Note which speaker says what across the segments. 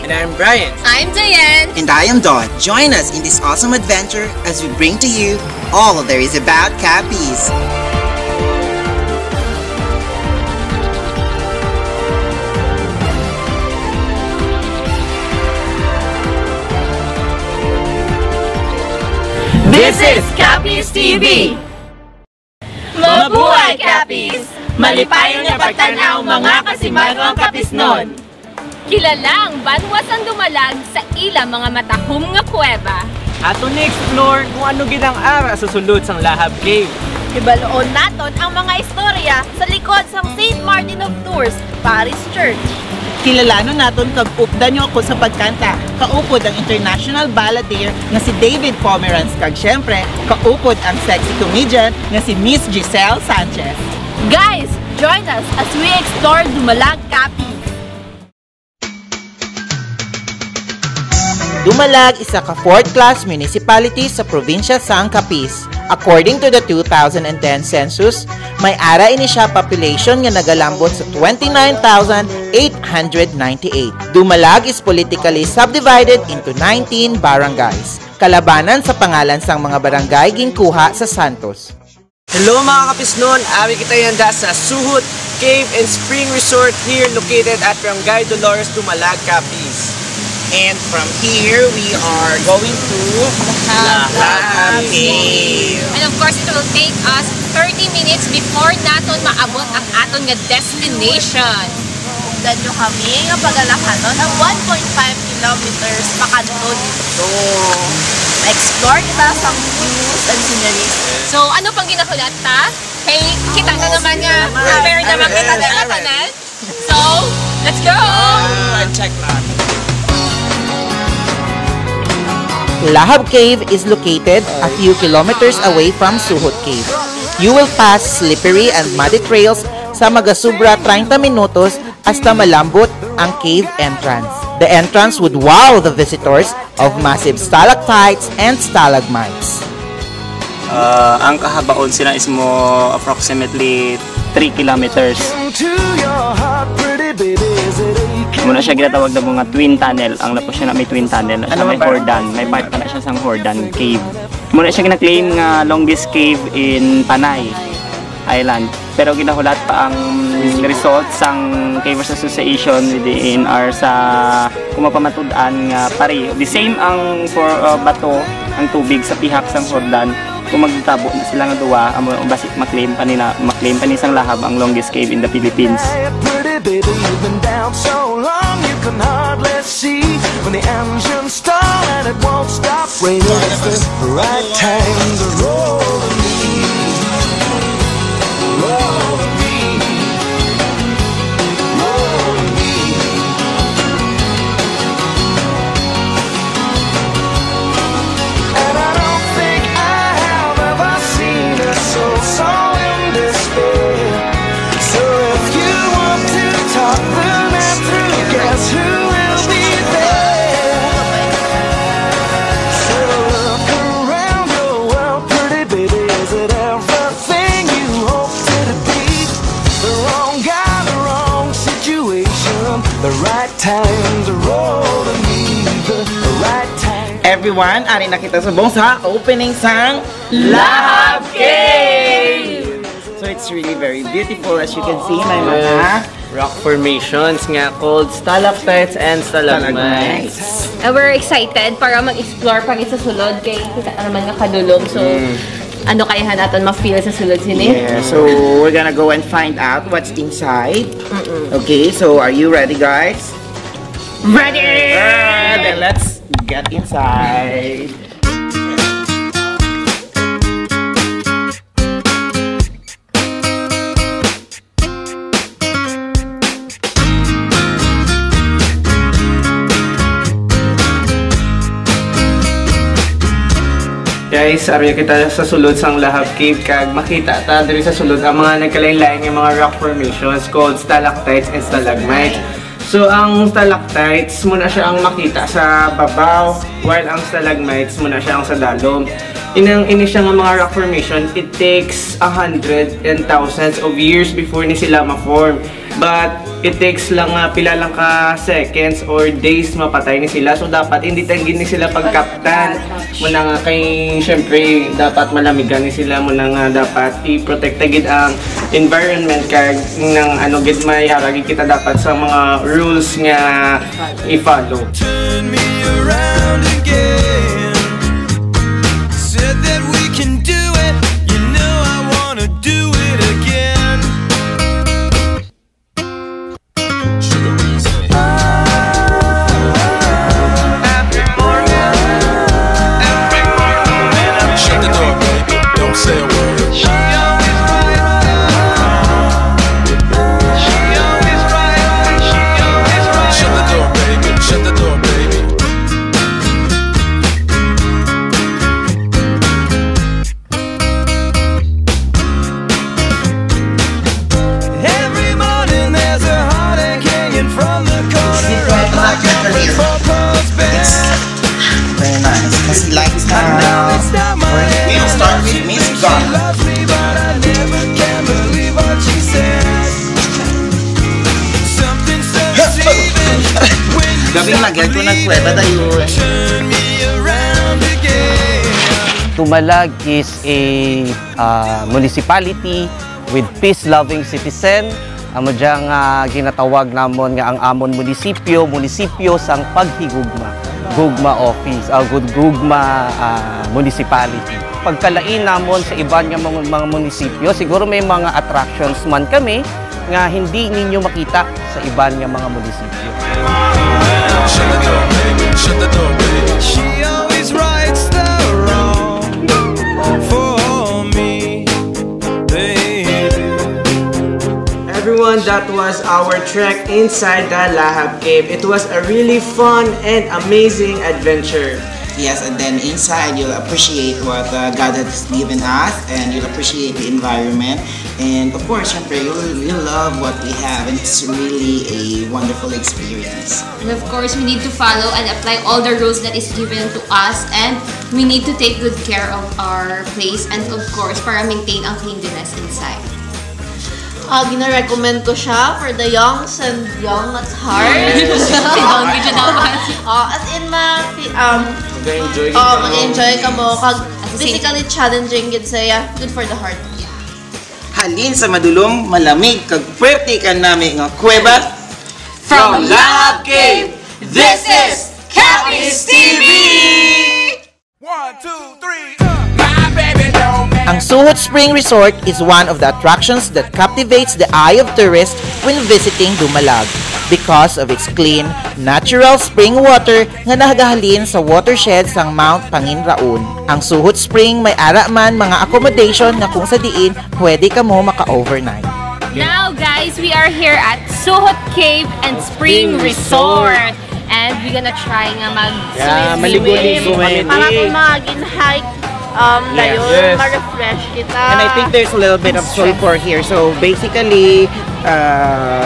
Speaker 1: And I'm Brian.
Speaker 2: I'm Diane.
Speaker 3: And I am Dawn. Join us in this awesome adventure as we bring to you all there is about Capiz.
Speaker 4: This is Capiz TV! Mabuhay, Capiz! Malipayon nga pagtanaw mga kasimanong kapisnon!
Speaker 2: Kilalang banwasan dumalag sa ilang mga matahom nga kuweba.
Speaker 1: Ato ni-explore kung ano ginang ara sa sulod sang Lahab Cave.
Speaker 4: Ibaloon naton ang mga istorya sa likod sang St. Martin of Tours, Paris Church.
Speaker 5: Kilalanon naton kag updan nyo ako sa pagkanta. Kaupod ang international balladeer nga si David Pomeranz kag syempre, kaupod ang sexy comedian nga si Miss Giselle Sanchez.
Speaker 4: Guys, join us as we explore Dumalag, Capiz.
Speaker 5: Dumalag isa ka 4th class municipality sa probinsya sang Capiz. According to the 2010 census, may ara ini siya population nga nagalambot sa 29,898. Dumalag is politically subdivided into 19 barangays. Kalabanan sa pangalan sang mga barangay ginkuha sa Santos.
Speaker 1: Hello mga kapisnon! Ari kita yanda sa Suhut Cave and Spring Resort here located at Barangay Dolores, Dumalag, Capiz.
Speaker 3: And from here, we are going to Lahab Cave.
Speaker 2: And of course, it will take us 30 minutes before naton maabot ang aton nga destination.
Speaker 4: Ugdan nyo kami nga pagalakanon ang 1.5 kilometers pakanton. So, explore kita sa views and sceneries.
Speaker 2: So, ano pang ginakulat ta? Hey, kita na naman nga. Prepare naman kita na tanan. So, let's go!
Speaker 1: Check natin.
Speaker 5: Lahab Cave is located a few kilometers away from Suhut Cave. You will pass slippery and muddy trails sa magasubra 30 minutos hasta malambot ang cave entrance. The entrance would wow the visitors of massive stalactites and stalagmites.
Speaker 6: Ang kahabaon sila is mo approximately 3 kilometers. Muna siya ginatawag na mga twin tunnel. Ang lapo siya na may twin tunnel. Siya may Hordan. May part pa na siya sang Hordan Cave. Muna siya gina-claim nga longest cave in Panay Island. Pero ginahulat pa ang result sang Cavers Association within our sa kumapamatud-an nga pari. The same ang for bato, ang tubig sa pihak sang Hordan. Kung magtabo na sila nga duwa, ang basit maklaim pa ni sang Lahab ang longest cave in the Philippines.
Speaker 7: Baby, you've been down so long you can hardly see when the engine stall and it won't stop raining. It's the right time to roll with me, roll with me, roll with me. And I don't think I have ever seen a soul so in despair. So if you want to talk through and through, guess who will be there? So look around your world, pretty baby. Is it everything you hoped it to be? The wrong guy, the wrong situation. The right time to roll to me. The right time.
Speaker 5: Everyone, ari na kita subong sa opening sang
Speaker 4: Lahab Cave!
Speaker 5: So it's really very beautiful. As you can see, may mga
Speaker 1: rock formations nga called stalactites and stalagmites.
Speaker 2: And we're excited para mag-explore pag sa sulod kay kita naman nga kadulom. So, ano kaya natin ma-feel sa sulod sini?
Speaker 5: Yeah, so we're gonna go and find out what's inside. Okay, so are you ready, guys?
Speaker 2: Ready!
Speaker 5: Then let's get inside.
Speaker 1: guys, ari kita sa sulod sang Lahab Cave kag makita ta diri sa sulod ang mga nagkalain-lain nga mga rock formations called stalactites and stalagmites. So ang stalactites muna siya ang makita sa babaw while ang stalagmites muna siya ang sa dalom. Ini siya nga mga rock formation, it takes 100 and thousands of years before ni sila ma-form. But it takes lang pila lang ka seconds or days mapatay ni sila. So dapat hindi tanggin ni sila pagkaptan. Muna nga kay syempre dapat malamigan ni sila, muna nga dapat i-protect gid ang environment kag nang ano gid may haragi kita dapat sa mga rules nga i-follow.
Speaker 7: Turn me around again. Said that we can do it. You know I wanna do it again. Shut the door, baby. Don't say a word. She always right. She always right. She always right. Shut the door, baby. Shut the door, baby. Every morning there's a heartache hanging from the corner of my four-post bed.
Speaker 3: Very nice. Kasi like
Speaker 7: Now it's not my
Speaker 3: we'll start with music
Speaker 7: She loves me, but I never can believe what she says. Something so deceiving when you
Speaker 3: Gabing
Speaker 7: stop
Speaker 3: lagyan ko
Speaker 7: believing.
Speaker 3: nagkweba tayo.
Speaker 7: Turn me around again.
Speaker 8: Tumalag is a municipality with peace-loving citizen. Amo diyang ginatawag namon nga ang amon munisipyo sang paghigugma. Gugma office, Gugma municipality. Pagkalain namon sa iban nga mga munisipyo, siguro may mga attractions man kami nga hindi ninyo makita sa iban nga mga munisipyo.
Speaker 7: Shut the door, baby. Shut the door, baby. She always rights the wrong for me, baby.
Speaker 1: Everyone, that was our trek inside the Lahab Cave. It was a really fun and amazing adventure.
Speaker 3: Yes, and then inside you'll appreciate what God has given us, and you'll appreciate the environment, and of course, syempre, you'll love what we have, and it's really a wonderful experience.
Speaker 9: And of course, we need to follow and apply all the rules that is given to us, and we need to take good care of our place, and of course, para maintain ang cleanliness inside.
Speaker 4: Gina-recommend ko siya for the youngs and young at heart.
Speaker 9: Sinong video dapat.
Speaker 4: As in,
Speaker 1: Mag-enjoy
Speaker 4: mag-enjoy ka mo. Kag
Speaker 9: At the same
Speaker 4: physically challenging gid saya, good for the heart.
Speaker 3: Halin sa madulom, malamig, kag puwerte ka nami nga kuweba.
Speaker 1: From Lahab Cave, this is Cappy's TV!
Speaker 7: 1, 2, 3,
Speaker 5: Ang Suhot Spring Resort is one of the attractions that captivates the eye of tourists when visiting Dumalag because of its clean, natural spring water nga nahagahalin sa watershed sang Mount Panginraon. Ang Suhot Spring may ara man mga accommodation nga kung sa diin pwede ka mo maka-overnight.
Speaker 2: Now guys, we are here at Suhot Cave and Spring Resort. And we're gonna try nga
Speaker 1: maligo-ligo kami.
Speaker 4: Para kung mag-in-hike, dayon,
Speaker 1: Yes.
Speaker 4: ma-refresh kita.
Speaker 5: And I think there's a little bit of sulfur here. So basically,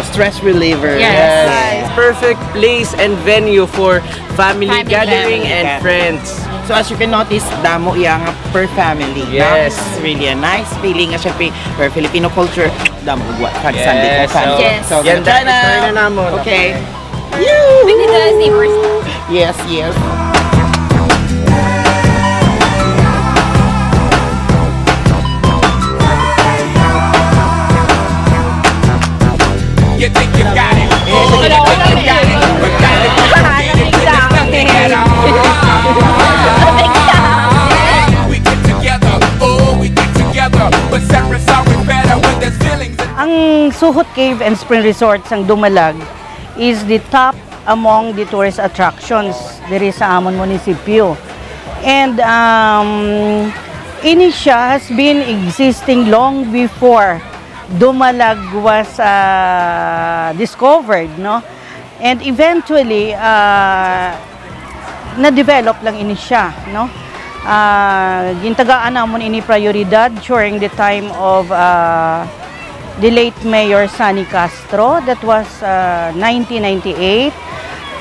Speaker 5: stress reliever.
Speaker 2: Yes.
Speaker 1: Perfect place and venue for family gathering and
Speaker 5: Okay.
Speaker 1: friends.
Speaker 5: So as you can notice, damo yang per family.
Speaker 1: Yes.
Speaker 5: It's really a nice feeling. Syempre, for Filipino culture, damo buat pag
Speaker 1: Yes,
Speaker 5: Sunday ko family.
Speaker 2: Yes.
Speaker 5: So,
Speaker 1: Yan
Speaker 5: try
Speaker 1: try na namon.
Speaker 5: Okay.
Speaker 2: We need to see first.
Speaker 5: Yes, yes.
Speaker 7: You think you got it? You think you got it? But got it. We get together, oh, we get together. But separate's always better when there's feelings.
Speaker 10: Ang Suhot Cave and Spring Resort sang Dumalag is the top among the tourist attractions diri sa amon munisipyo. And ini siya has been existing long before Dumalag was discovered, no? And eventually na-develop lang ini siya, no? gintagaan namon ini prioridad during the time of the late Mayor Sunny Castro. That was 1998.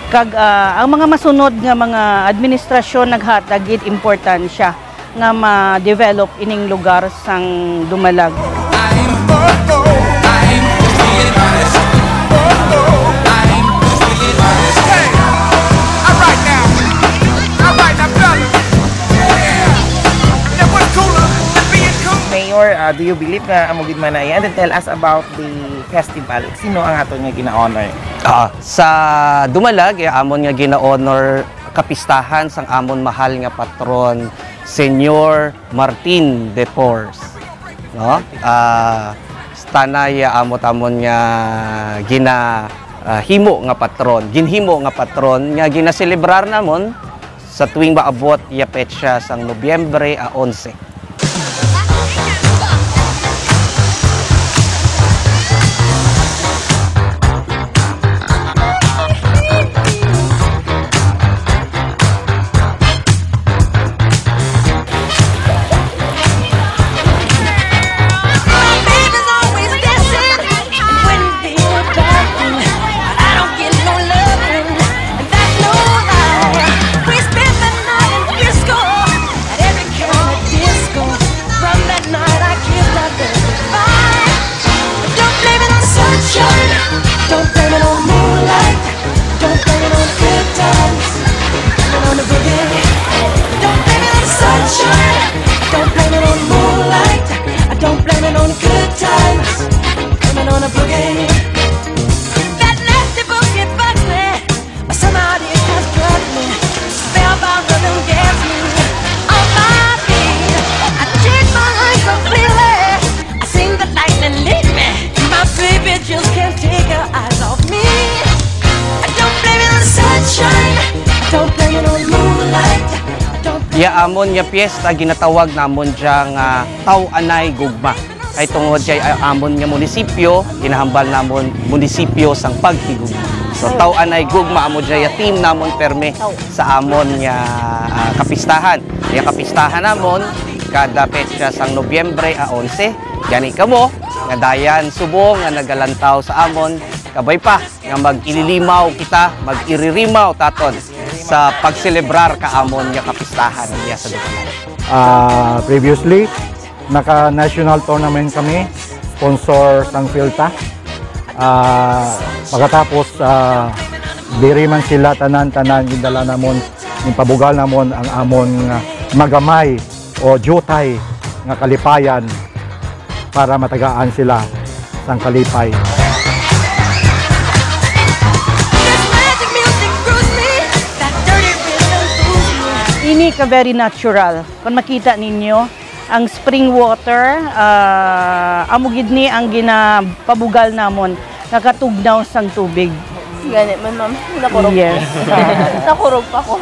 Speaker 10: Kag ang mga masunod nga mga administrasyon naghatag gid importansya nga ma-develop ining lugar sang Dumalag.
Speaker 5: Mayor, do you believe na amugid man na yan? And tell us about the festival. Sino ang ato nga gina-honor?
Speaker 8: Sa Dumalag, amon nga gina-honor kapistahan sang amon mahal nga patron, Senyor Martin de Porres. No? Tanay amon nga himo nga patron. Ginhimo nga patron nga ginaselebrar namon sa tuwing maabot ya petsa sang Nobyembre 11. Amon nga piyesta ginatawag namon diyang Taw-Anay Gugma. Ay tungod kay amon nga munisipyo, ginahambal namon munisipyo sang paghigugma. So Taw-Anay Gugma amon dya team namon perme sa amon nga kapistahan. Yung kapistahan namon kada petsa sang Nobyembre 11. Gani kamo nga dayan subong nga nagalantaw sa amon kabay pa nga mag-ililimaw kita, mag-iririmaw taton sa pagselebrar kaamon nga kapistahan niya sa Dumalag.
Speaker 11: Previously, naka-national tournament kami, sponsor sang Filta. Pagkatapos, diri man sila tanan-tanan, gindala namon, impabugal namon ang amon magamay o jutay nga kalipayan para matagaan sila sang kalipay.
Speaker 10: Ini ka very natural. Kung makita ninyo, ang spring water, amugid ni ang ginapabugal namon, nakatugnaw sang tubig.
Speaker 2: Ganit man, ma'am. Nakurog.
Speaker 10: Yes.
Speaker 2: Nakurog pa ko.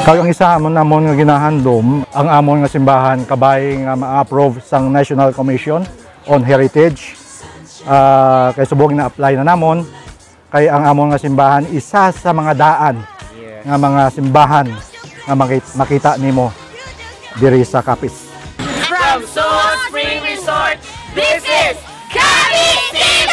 Speaker 11: Kag ang isa namon nga ginahandom ang amon nga simbahan kabay nga ma-approve sang National Commission on Heritage. Kay subong na apply na namon kay ang amon nga simbahan isa sa mga daan nga mga simbahan nga makita nimo diri sa Capiz.
Speaker 7: From Suhot Spring Resort, this is Capiz TV!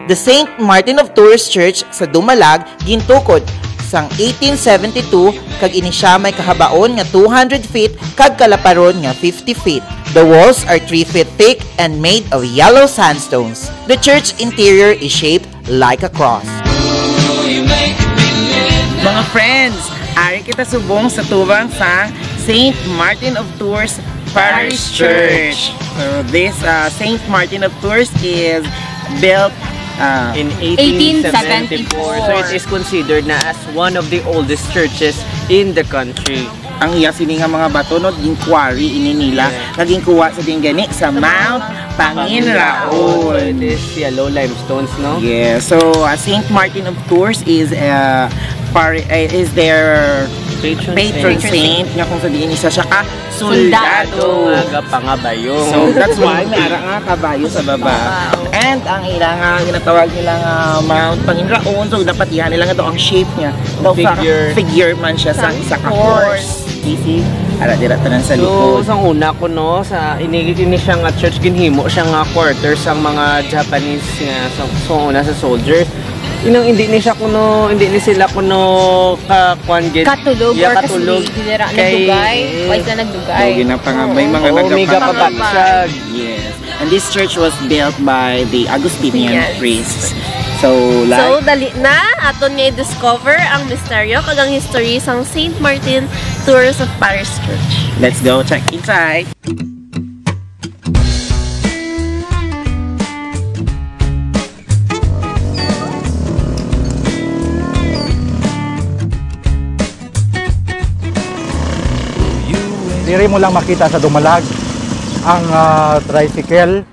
Speaker 5: The St. Martin of Tours Church sa Dumalag gintukod sang 1872 kag ini siya may kahabaon nga 200 feet kag kalaparon nga 50 feet. The walls are 3 feet thick and made of yellow sandstones. The church interior is shaped like a cross. Mga friends, ari kita subong sa tubang sa St. Martin of Tours Parish Church. So this St. Martin of Tours is built
Speaker 1: in 1874. So it is considered na as one of the oldest churches in the country.
Speaker 5: Ang iya sini nga mga bato no ging quarry ini nila naging kuha sa din gani sa Mount Panginraon.
Speaker 1: It is yellow limestones, no?
Speaker 5: Yeah. So Saint Martin of course is their patron saint nga kung sa diin isa siya ka soldado
Speaker 1: nga pangabayo.
Speaker 5: So that's why may ara nga kabayo sa baba. And ang ilang ginatawag nila nga Mount Panginraon, so dapat yan nila nga daw ang shape niya daw figure man siya sa isa ka horse. Easy. Ara dira tanan sa likod.
Speaker 1: So, sa una ko no, sa ini siya nga church ginhimo siya nga quarters ang mga Japanese nga so una sa soldiers. Inang hindi ni siya kuno, hindi ni sila kuno kuan gid.
Speaker 2: Katulog or katulog. Dinira nagdugay, why ka nagdugay?
Speaker 5: May mga
Speaker 1: nagpapagsag.
Speaker 5: Yes. And this church was built by the Augustinian priests. So
Speaker 4: dali na aton nga i-discover ang misteryo kag ang history sang Saint Martin Tours of Paris Church.
Speaker 5: Let's go check inside.
Speaker 11: Diri mo lang makita sa Dumalag ang tricycle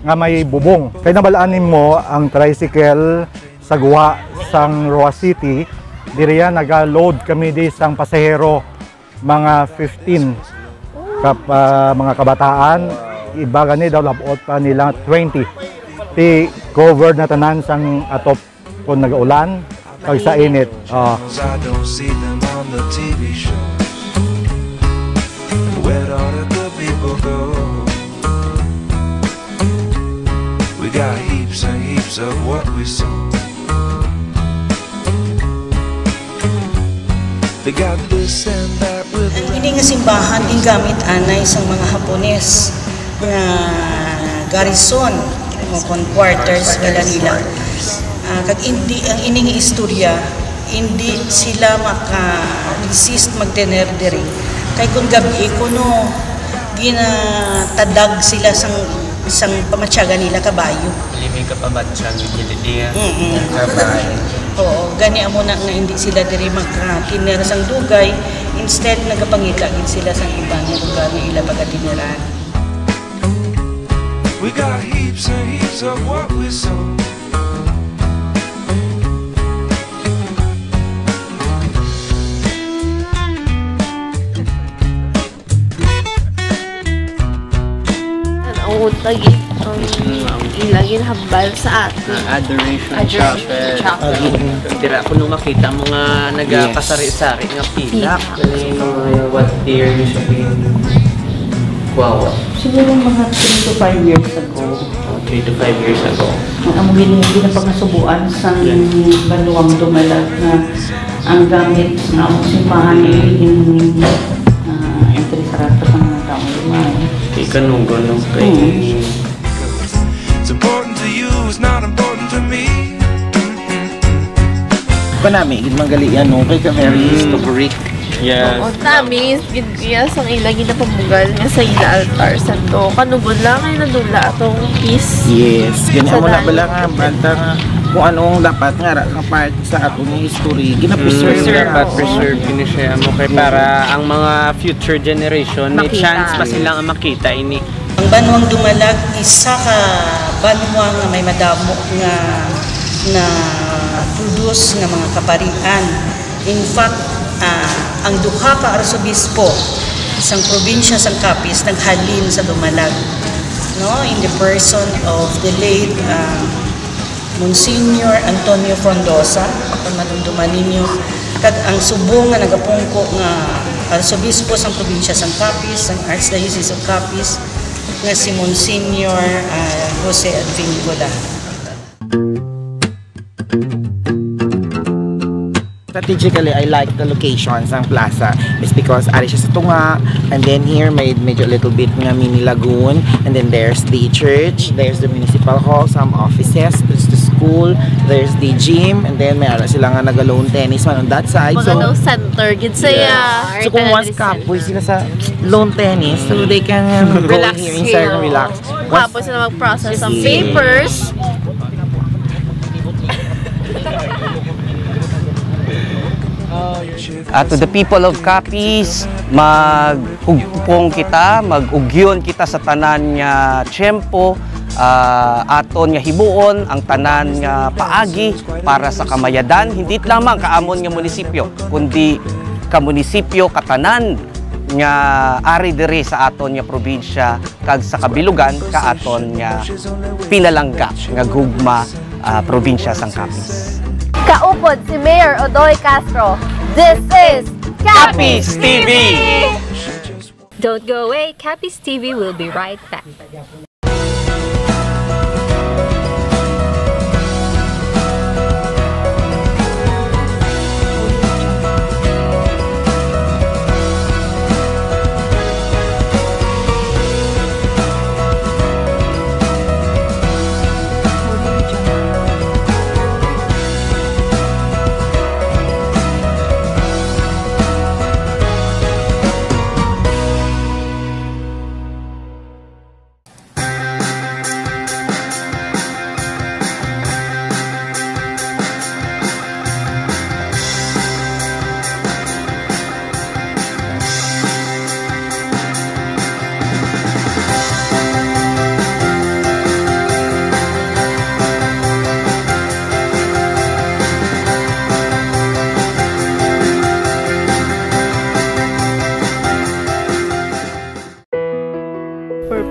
Speaker 11: nga may bubong. Kaya nabalaanin mo ang tricycle sa guwa sang Roa City. Diri yan nag-load kami di sang pasahero mga 15 mga kabataan. Iba gani daw labot pa nila 20. Ti covered na tanan sang atop kung nag-ulan kag sa init.
Speaker 7: I don't see them on the TV show. Where all the good people go? We got heaps and heaps of what we sow. They got this and that with
Speaker 10: Ang ini nga simbahan din gamit anay sa mga Hapones nga garrison o quarters wala nila. Kag hindi ang ini nga istorya hindi sila maka-resist magtener diri. Kay kung gabi kuno ginatadag sila sang pamatyaga nila kabayo.
Speaker 1: Limig ka pamatsyag gid kabayo.
Speaker 10: Oo, gani amo na nga hindi sila diri magka-tiner sang dugay, instead nagapangita gid sila sang ibang lugar nga ila pagatineran.
Speaker 7: We got heaps and heaps of what we sow.
Speaker 4: Lagi ang ilagin habal sa atin.
Speaker 1: Adoration Chapel. Dira ko nung makita mga nagkasari-sari nga pilak. What year usually? Wow.
Speaker 10: Siguro mga 3 to 5 years ago.
Speaker 1: 3 to 5 years ago.
Speaker 10: Ang ginapagkasubuan sa Banuang Dumalag na ang gamit ng simbahan ay yung entry sa rato ng taong lumayan.
Speaker 1: Ikanugo no kay.
Speaker 7: It's important to you, it's not important to me.
Speaker 5: Panami gid manggali yan no kay very historic.
Speaker 1: Yes.
Speaker 4: Oo, tamis gid ang ilagin na pamugal nga sa ila altar santo. Kanugod lang ay nadula atong piece.
Speaker 5: Yes, ganyan mo na bala nga banta nga kung anong dapat nga nga part sa atong history gina-preserve
Speaker 1: preserve kini siya mo kay para ang mga future generation may chance pa silang makita ini.
Speaker 10: Ang Banuang Dumalag isa ka banwang nga may madamo nga na produce nga mga kaparian. In fact, ang duha ka arsobispo isang probinsya sang Capiz naghalin sa Dumalag, no, in the person of the late Monsignor Antonio Frondosa, kung madumduman ninyo, kag ang subong nga nagapungko nga arsobispo sang probinsya sang Capiz, sang Archdiocese of Capiz, nga si Monsignor Jose Advincola.
Speaker 5: Strategically, I like the locations ng plaza. It's because ari siya sa tunga, and then here made medyo a little bit nga mini lagoon, and then there's the church, there's the municipal hall, some offices, there's the school, there's the gym, and then may ara sila nga naga-lawn tennis man on that side.
Speaker 4: So center gid saya.
Speaker 5: So kung once kapoy sila sa lawn tennis, so they can go in here inside and relax.
Speaker 4: Kapoy sila mag-process some papers.
Speaker 8: To the people of Capiz, maghugpong kita, mag-ugyon kita sa tanan nga tiyempo, aton nga hibuon ang tanan nga paagi para sa kamayadan, hindi lamang kaamon nga munisipyo, kundi ka munisipyo, katanan nga ari diri sa aton nga probinsya, kag sa kabilugan ka aton nga pinalangga nga gugma probinsya sang Capiz.
Speaker 2: Kaupod si Mayor Odoy Castro. This is
Speaker 8: Capiz TV!
Speaker 9: Don't go away, Capiz TV will be right back.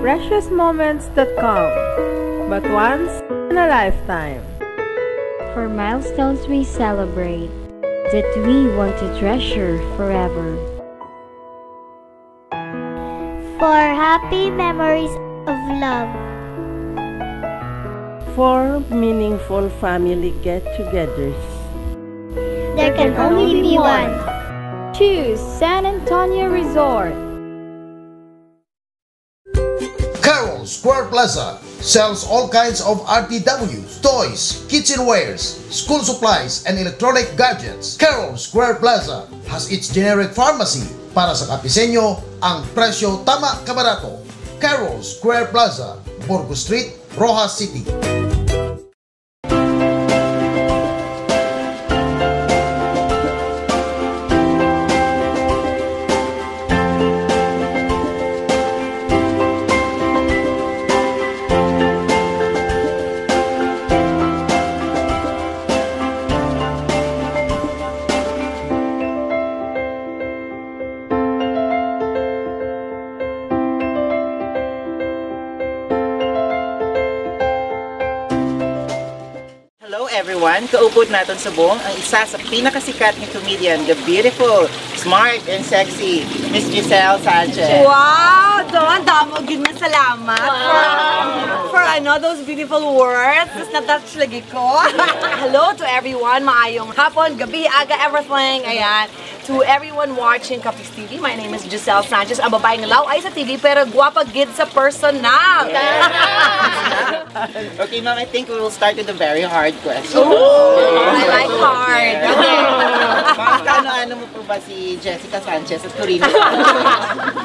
Speaker 12: Precious moments that come, but once in a lifetime.
Speaker 13: For milestones we celebrate, that we want to treasure forever.
Speaker 14: For happy memories of love.
Speaker 12: For meaningful family get-togethers.
Speaker 14: There can only be one.
Speaker 13: Choose San Antonio Resort.
Speaker 15: Carol Square Plaza sells all kinds of RTWs, toys, kitchenwares, school supplies, and electronic gadgets. Carol Square Plaza has its generic pharmacy. Para sa Capiceño, ang presyo tama kabarato. Carol Square Plaza, Burgos Street, Rojas City.
Speaker 5: Everyone, kaupod natin sa buong ang isa sa pinakasikat ni comedian, the beautiful, smart, and sexy Miss Giselle Sanchez.
Speaker 16: Wow! Don, damo gid na salamat for those beautiful words. Tapos na-touch lagi ko. Hello to everyone. Maayong hapon, gabi, aga, everything. Ayan. To everyone watching Capiz TV, my name is Giselle Sanchez. Ang babaeng law ay sa TV pero guwapa gid sa personal.
Speaker 5: Okay, ma'am, I think we will start with a very hard question.
Speaker 16: I like hard.
Speaker 5: Ano mo po ba si Jessica Sanchez at Corina?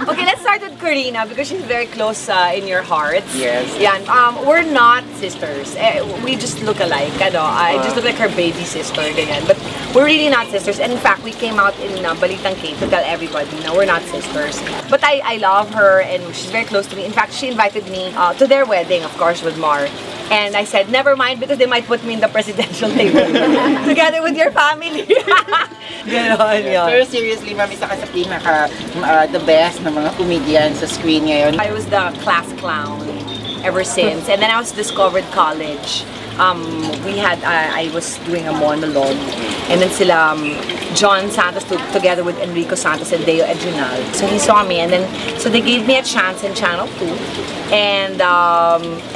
Speaker 16: Okay, let's start with Corina because she's very close in your hearts.
Speaker 5: Yes.
Speaker 16: Yan. We're not sisters. We just look alike. I just look like her baby sister. Ganyan. But we're really not sisters. And in fact, we came out in Balitang Cape to tell everybody na we're not sisters. But I love her and she's very close to me. In fact, she invited me to their wedding, of course, with Mar. And I said, never mind because they might put me in the presidential table together with your family. Ganon, yun.
Speaker 5: Pero seriously, ma'am, isa ka sa pinaka the best na mga comedian sa screen ngayon.
Speaker 16: I was the class clown ever since. And then I was discovered college. I was doing a monologue. And then sila, John Santos together with Enrico Santos and Deo Edginal. So he saw me and then, so they gave me a chance in Channel 2. And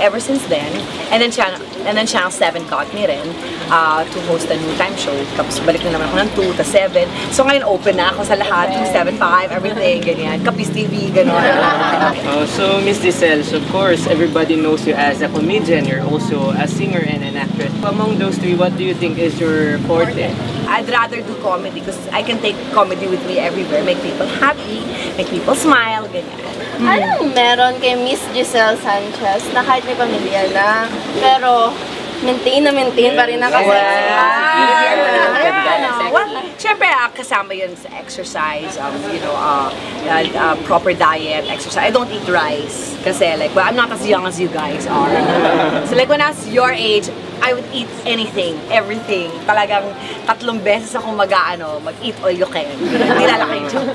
Speaker 16: ever since then, and then Channel 7 got me rin to host a new time show. Tapos balik na naman ako ng 2 to 7. So ngayon open na ako sa lahat, 2, 7, 5, everything, ganyan. Capiz TV, gano'n.
Speaker 6: So Miss Giselle, of course, everybody knows you as a comedian. You're also a singer and an actress. Among those three, what do you think is your forte?
Speaker 16: I'd rather do comedy because I can take comedy with me everywhere. Make people happy, make people smile, ganyan.
Speaker 4: Anong meron kay Miss Giselle Sanchez na kahit may pamilya na, pero maintain pa rin ang kasexy.
Speaker 16: Well, syempre, kasama yun sa exercise, proper diet, exercise. I don't eat rice. Kasi, like, well, I'm not as young as you guys are. So, like, when I was your age, I would eat anything, everything. Talagang 3 beses ako mag-eat all you can. Nilalaki yung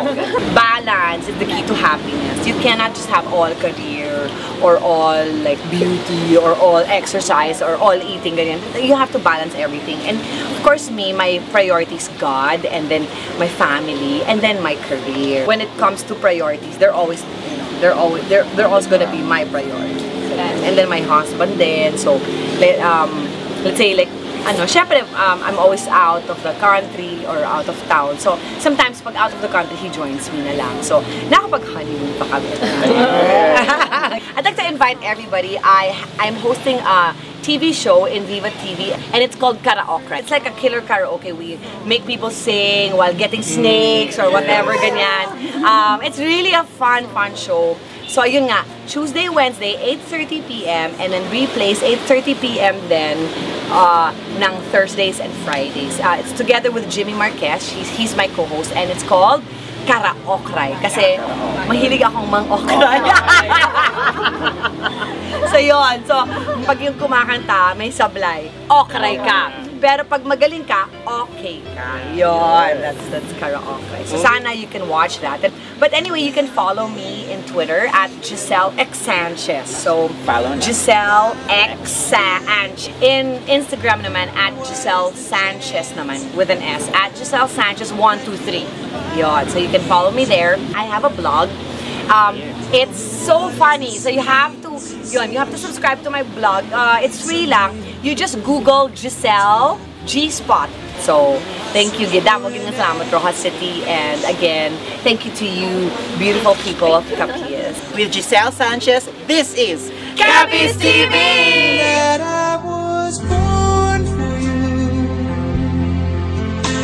Speaker 16: balance is the key to happiness. You cannot just have all career, or all like beauty, or all exercise, or all eating, ganyan. You have to balance everything. And of course, my priority is God, and then my family, and then my career. When it comes to priorities, they're always gonna be my priority. And then my husband then, so let's say like syempre, I'm always out of the country or out of town. So sometimes pag out of the country, he joins me na lang. So nakapag-honeymoon pa kami. I'd like to invite everybody. I'm hosting a TV show in Viva TV, and it's called Karaoke. It's like a killer karaoke. We make people sing while getting snakes or whatever, ganyan. It's really a fun show. So yun nga, Tuesday, Wednesday, 8:30 p.m. and then replays 8:30 p.m. then ng Thursdays and Fridays. It's together with Jimmy Marquez. He's my co-host, and it's called Karaokray. Kasi mahilig akong mang-okray. So yun, so pag yung kumakanta, may sablay, okray ka. Pero pag magaling ka, okay ka. Yun, that's karaoke. So sana you can watch that. But anyway, you can follow me in Twitter at Giselle X Sanchez. So follow Giselle X Sanchez. In Instagram naman at Giselle Sanchez naman with an S at Giselle Sanchez 123. Yun, so you can follow me there. I have a blog. It's so funny. So you have to subscribe to my blog. It's free lang. You just Google Giselle G-Spot. So, thank you, Gidamo, Salamat, Rojas City, and again, thank you to you, beautiful people of Capiz.
Speaker 5: With Giselle Sanchez, this is
Speaker 7: Capiz TV! That I was born for you.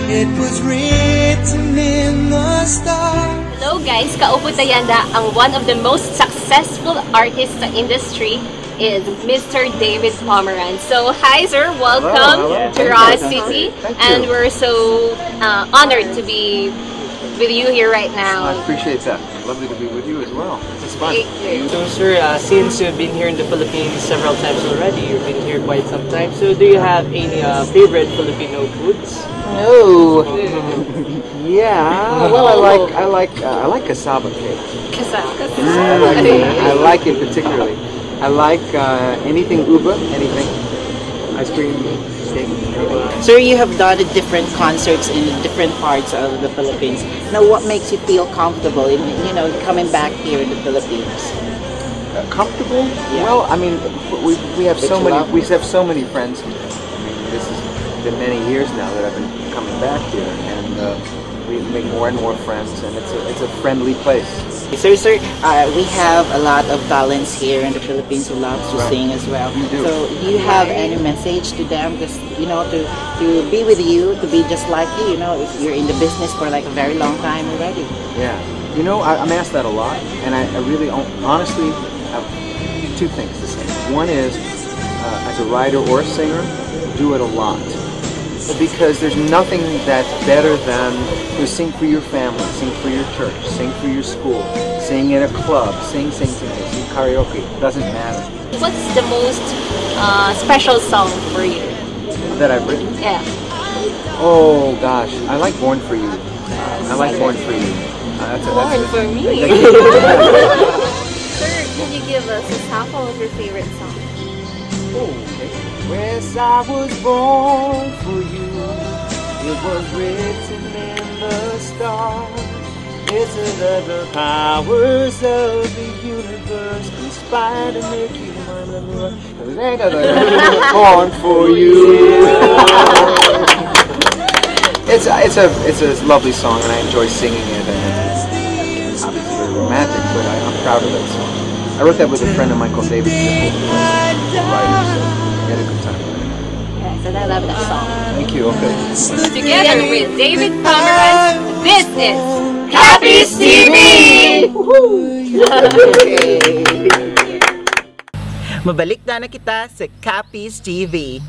Speaker 7: It was written in the stars.
Speaker 2: Hello guys, Kaupo Tayanda, ang one of the most successful artists sa industry is Mr. David Pomeranz. So, hi sir, welcome to Ross City, and we're so honored to be with you here right now.
Speaker 17: I appreciate that. Lovely to be with you as well. This is fun.
Speaker 1: So sir, since you've been here in the Philippines several times already, you've been here quite some time, so do you have any favorite Filipino foods?
Speaker 17: No. Yeah. Well, I like cassava cake.
Speaker 2: Cassava.
Speaker 17: I like it particularly. I like anything uba, anything. Ice cream, steak, anything.
Speaker 5: Sir, you have done different concerts in different parts of the Philippines. Now, what makes you feel comfortable in, coming back here in the Philippines?
Speaker 17: Comfortable? Yeah. Well, I mean, we have so many friends here. I mean, this has been many years now that I've been coming back here, and we make more and more friends, and it's a friendly place.
Speaker 5: Sir, we have a lot of talents here in the Philippines who love to sing as well. So, do you have any message to them? Just to be with you, to be just like you. If you're in the business for like a very long time already.
Speaker 17: Yeah, I'm asked that a lot, and I really honestly have two things to say. One is, as a writer or a singer, do it a lot. Because there's nothing that's better than to sing for your family, sing for your church, sing for your school, sing in a club, sing karaoke. Doesn't matter.
Speaker 2: What's the most special song for you?
Speaker 17: That I've written?
Speaker 2: Yeah.
Speaker 17: Oh gosh, I like Born for You. I like Born for You.
Speaker 2: Born for Me.
Speaker 9: Sir, can you give us a sample of your favorite song?
Speaker 17: Oh, okay. Yes, I was born for you. It was written in the stars. It's the powers of the universe conspire to make you mine. Born for you. It's a lovely song, and I enjoy singing it. And it's obviously very romantic, but I'm proud of that song. I wrote that with a friend of mine called David Sippel, who was a writer. So we had a good time.
Speaker 2: Yes, and I love that song.
Speaker 17: Thank you. Okay.
Speaker 2: Together with David Pomeranz, this is Capiz TV!
Speaker 5: Mabalik na kita sa Capiz TV.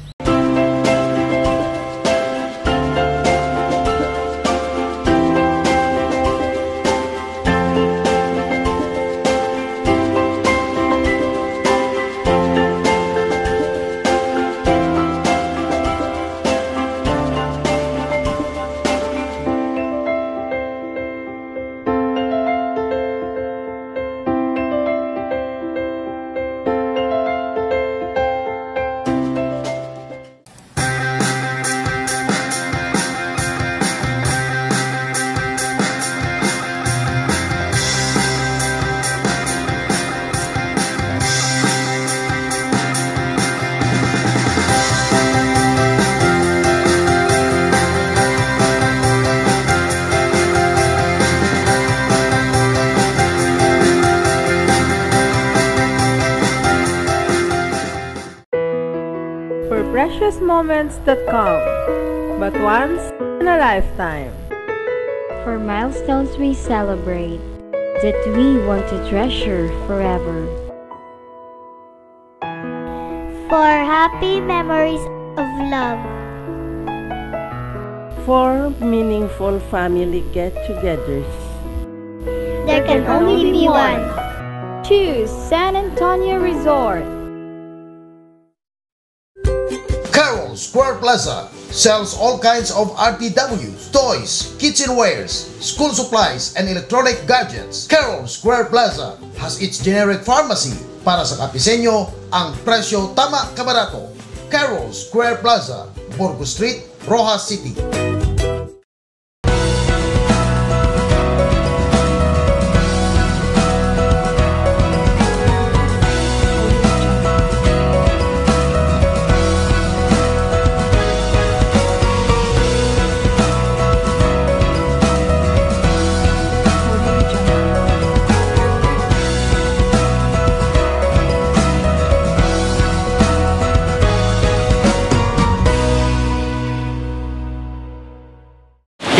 Speaker 12: precious moments that come, but once in a lifetime.
Speaker 13: For milestones we celebrate that we want to treasure forever.
Speaker 14: For happy memories of love.
Speaker 12: For meaningful family get-togethers.
Speaker 14: There can only be one.
Speaker 13: Choose San Antonio Resort.
Speaker 15: Carol Square Plaza sells all kinds of RTWs, toys, kitchenwares, school supplies, and electronic gadgets. Carol Square Plaza has its generic pharmacy. Para sa kapisenyo, ang presyo tama kabarato. Carol Square Plaza, Burgos Street, Rojas City.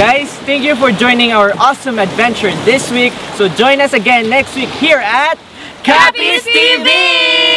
Speaker 1: Guys, thank you for joining our awesome adventure this week. So join us again next week here at Capiz TV!